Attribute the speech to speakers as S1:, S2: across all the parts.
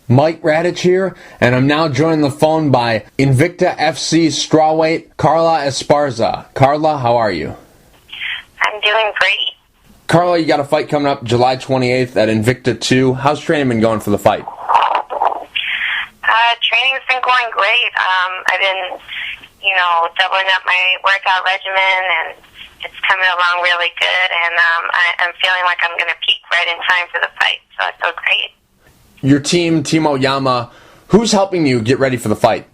S1: Mike Radich here, and I'm now joined on the phone by Invicta FC Strawweight, Carla Esparza. Carla, how are you?
S2: I'm doing great.
S1: Carla, you got a fight coming up July 28th at Invicta 2. How's training been going for the fight?
S2: Training's been going great. I've been, doubling up my workout regimen, and it's coming along really good, and I'm feeling like I'm going to peak right in time for the fight, so I feel great.
S1: Your team, Team Oyama, who's helping you get ready for the fight?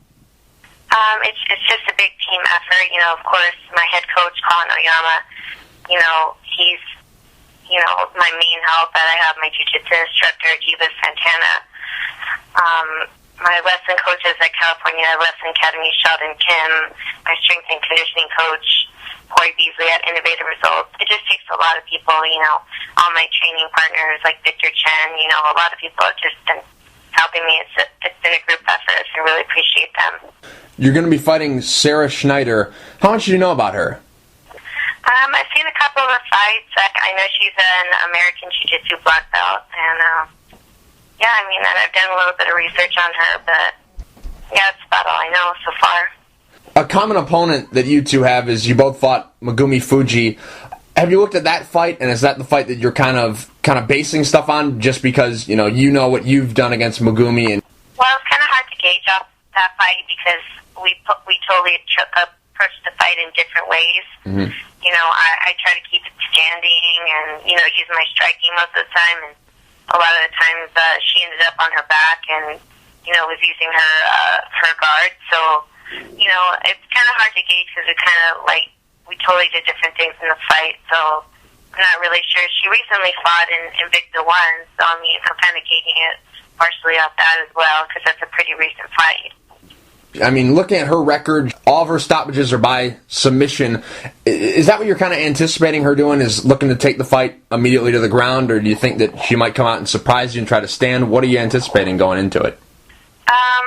S2: It's just a big team effort. Of course, my head coach, Carla Oyama, he's, my main help. That I have my jiu-jitsu instructor, Eva Santana. My lesson coaches at California Wrestling Academy, Sheldon Kim. My strength and conditioning coach, Corey Beasley at Innovative Results. It just takes a lot of people, all my training partners like Victor Chen, a lot of people have just been helping me. It's been a group effort. I really appreciate them.
S1: You're going to be fighting Sarah Schneider. How much do you know about her?
S2: I've seen a couple of her fights. I know she's an American Jiu-Jitsu black belt, and I've done a little bit of research on her, but that's about all I know so far.
S1: A common opponent that you two have is you both fought Megumi Fujii. Have you looked at that fight, and is that the fight that you're kind of basing stuff on, just because you know what you've done against Megumi?
S2: Well, it's kind of hard to gauge off that fight because we totally approached the fight in different ways.
S1: Mm-hmm.
S2: I try to keep it standing and use my striking most of the time, and a lot of the times she ended up on her back and was using her guard. So it's kind of hard to gauge because we totally did different things in the fight. So I'm not really sure. She recently fought in Invicta 1, so I'm kind of gauging it partially off that as well because that's a pretty recent fight.
S1: Looking at her record, all of her stoppages are by submission. Is that what you're kind of anticipating her doing, is looking to take the fight immediately to the ground, or do you think that she might come out and surprise you and try to stand? What are you anticipating going into it?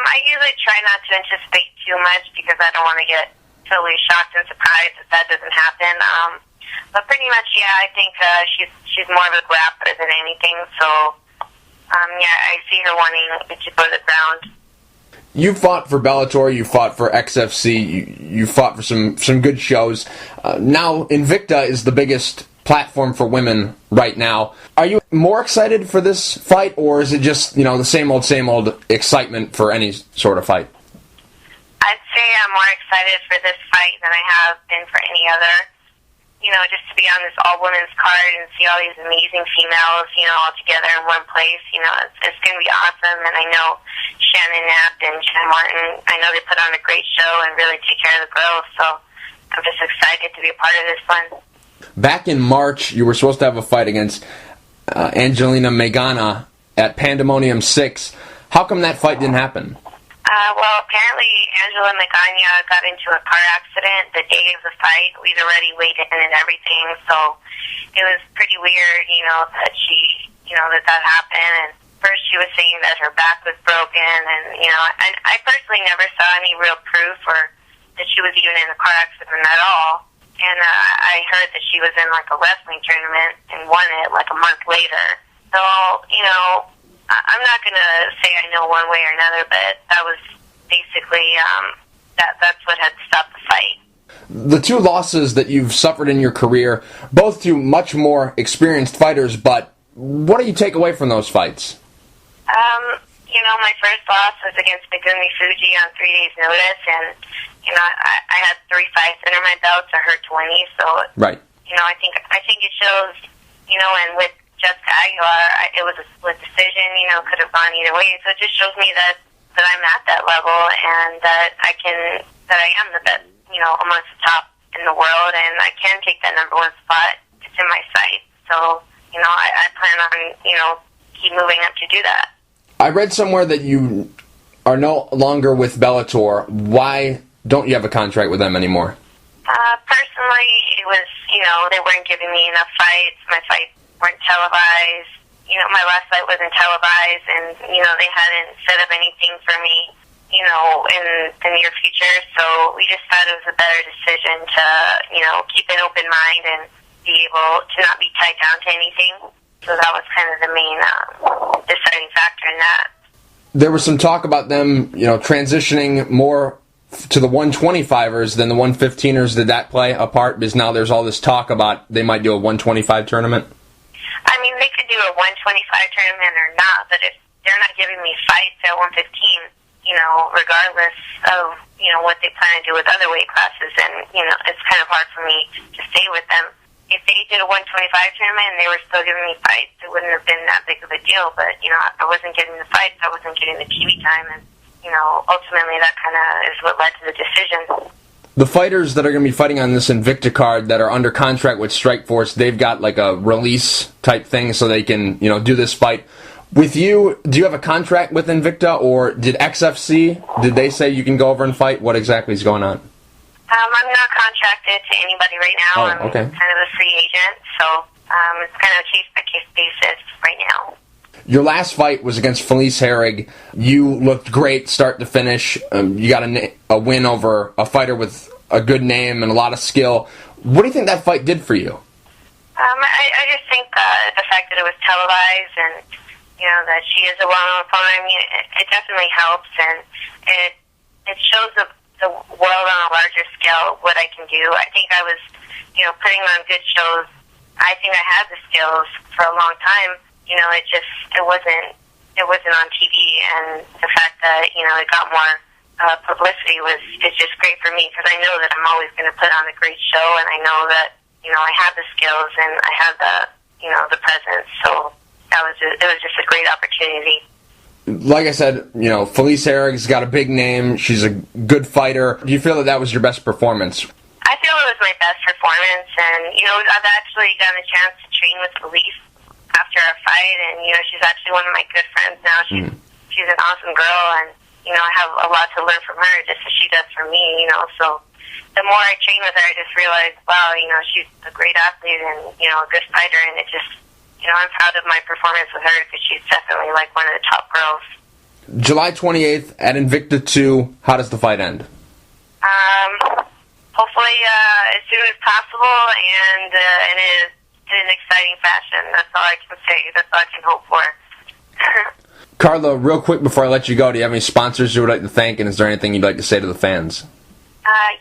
S2: I usually try not to anticipate too much because I don't want to get totally shocked and surprised if that doesn't happen. But pretty much, yeah, I think she's more of a grappler than anything. So, I see her wanting to go to the ground.
S1: You fought for Bellator, you fought for XFC, you fought for some good shows. Now, Invicta is the biggest platform for women right now. Are you more excited for this fight, or is it just, the same old excitement for any sort of fight?
S2: I'd say I'm more excited for this fight than I have been for any other. Just to be on this all-women's card and see all these amazing females, all together in one place, it's going to be awesome. And I know Shannon Knapp and Jen Martin, I know they put on a great show and really take care of the girls, so I'm just excited to be a part of this one.
S1: Back in March, you were supposed to have a fight against Angelina Magana at Pandemonium 6. How come that fight didn't happen?
S2: Well, apparently Angela Magana got into a car accident the day of the fight. We'd already weighed in and everything, so it was pretty weird, that she, that happened. And first she was saying that her back was broken, and, and I personally never saw any real proof or that she was even in a car accident at all. And I heard that she was in, a wrestling tournament and won it, a month later. So, I'm not going to say I know one way or another, but that was basically, that's what had stopped the fight.
S1: The two losses that you've suffered in your career, both to much more experienced fighters, but what do you take away from those fights?
S2: My first loss was against Megumi Fujii on 3 days' notice, and, I had 3 fights under my belt, so I hurt 20, so,
S1: right.
S2: I think it shows, and with Jessica Aguilar, it was a split decision, could have gone either way, so it just shows me that I'm at that level, and that I am the best, amongst the top in the world, and I can take that number 1 spot. It's in my sight, so, I plan on, keep moving up to do that.
S1: I read somewhere that you are no longer with Bellator. Why don't you have a contract with them anymore?
S2: Personally, it was, they weren't giving me enough fights. My fights weren't televised. My last fight wasn't televised, and, they hadn't set up anything for me, in the near future. So we just thought it was a better decision to, keep an open mind and be able to not be tied down to anything. So that was kind of the main deciding factor in that.
S1: There was some talk about them, transitioning more to the 125ers than the 115ers. Did that play a part? Because now there's all this talk about they might do a 125 tournament.
S2: I mean, they could do a 125 tournament or not, but if they're not giving me fights at 115, regardless of, what they plan to do with other weight classes, and, it's kind of hard for me to stay with them. If they did a 125 tournament and they were still giving me fights, it wouldn't have been that big of a deal, but, I wasn't getting the fights, I wasn't getting the TV time, and, ultimately that kind of is what led to the decision.
S1: The fighters that are going to be fighting on this Invicta card that are under contract with Strikeforce, they've got like a release type thing so they can, do this fight. With you, do you have a contract with Invicta, or did XFC, did they say you can go over and fight? What exactly is going on?
S2: I'm not contracted to anybody right now.
S1: Oh,
S2: I'm
S1: okay.
S2: kind of a free agent, so it's kind of a case-by-case basis right now.
S1: Your last fight was against Felice Herrig. You looked great start to finish. You got a win over a fighter with a good name and a lot of skill. What do you think that fight did for you?
S2: I just think the fact that it was televised and, that she is a well-known opponent, I mean, it definitely helps, and it shows the world on a larger scale what I can do. I think I was, putting on good shows. I think I had the skills for a long time. It wasn't on TV, and the fact that, it got more publicity is just great for me, because I know that I'm always going to put on a great show, and I know that, I have the skills and I have the presence, so it was just a great opportunity.
S1: Like I said, Felice Herrig's got a big name. She's a good fighter. Do you feel that was your best performance?
S2: I feel it was my best performance, and, I've actually gotten a chance to train with Felice after our fight, and, she's actually one of my good friends now. She's an awesome girl, and, I have a lot to learn from her, just as she does from me, so the more I train with her, I just realized, wow, she's a great athlete and, a good fighter, and it just, I'm proud of my performance with her, because she's definitely, like, one of the top girls.
S1: July 28th at Invicta 2, how does the fight end?
S2: Hopefully, as soon as possible, and in an exciting fashion. That's all I can say. That's all I can hope for.
S1: Carla, real quick before I let you go, do you have any sponsors you would like to thank, and is there anything you'd like to say to the fans?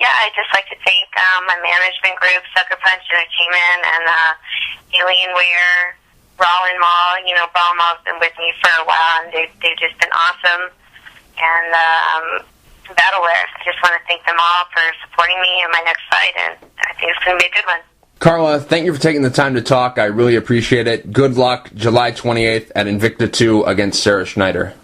S2: Yeah, I'd just like to thank my management group, Sucker Punch Entertainment, and Alienware, Rollin Mall. Ball Mall's been with me for a while, and they've just been awesome. And Battleware, I just want to thank them all for supporting me in my next fight, and I think it's going to be a good one.
S1: Carla, thank you for taking the time to talk. I really appreciate it. Good luck July 28th at Invicta 2 against Sarah Schneider.